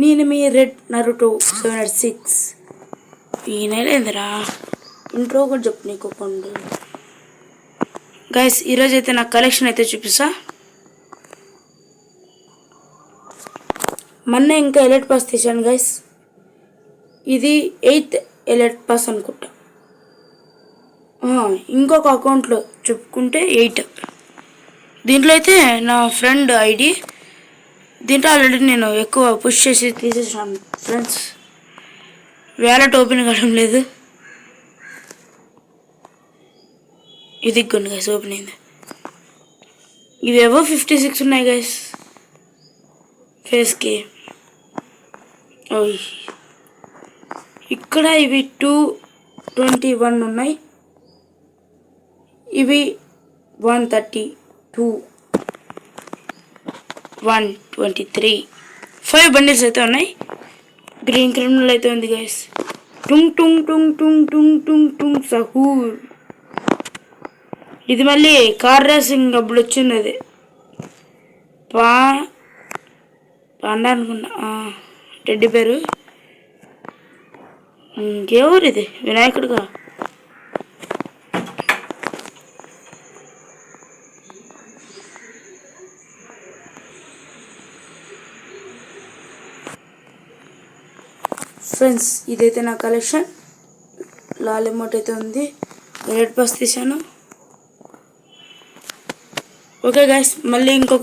నేను మీ red Naruto 706 ఈ నెల ఏందిరా ఇంట్రో కూడా చెప్పు నీకు కొండు గైస్. ఈరోజు అయితే నా కలెక్షన్ అయితే చూపిస్తా. మొన్న ఇంకా ఎలైట్ పాస్ తీసాను గైస్. ఇది 8th ఎలైట్ పాస్ అనుకుంటా. ఇంకొక అకౌంట్లో చెప్పుకుంటే 8. దీంట్లో అయితే నా ఫ్రెండ్ ఐడి. దీంట్లో ఆల్రెడీ నేను ఎక్కువ పుష్ చేసి తీసేసాను ఫ్రెండ్స్. వ్యాలెట్ ఓపెన్ కావడం లేదు. ఇది కొన్ని గైస్ ఓపెన్ అయింది. ఇవేవో 56 ఉన్నాయి గైస్ ఫేస్కి. ఇక్కడ ఇవి 221 ఉన్నాయి. ఇవి 132, 123, 5 బండిల్స్ అయితే ఉన్నాయి. గ్రీన్ క్రిమినల్ అయితే ఉంది గైస్. టుంగ్ టుంగ్ టుంగ్ టుంగ్ టుంగ్ టుంగ్ టుంగ్ సహూర్. ఇది మళ్ళీ కార్ రేసింగ్ అప్పుడు వచ్చింది. అది పాండా అనుకున్నా. టెడ్డి పేరు ఇంకెవరు? ఇది వినాయకుడుగా. ఫ్రెండ్స్ ఇదైతే నా కలెక్షన్. లాల్ ఎమోట్ అయితే ఉంది. రెడ్ పాస్ తీసాను. ఓకే గైస్, మళ్ళీ ఇంకొక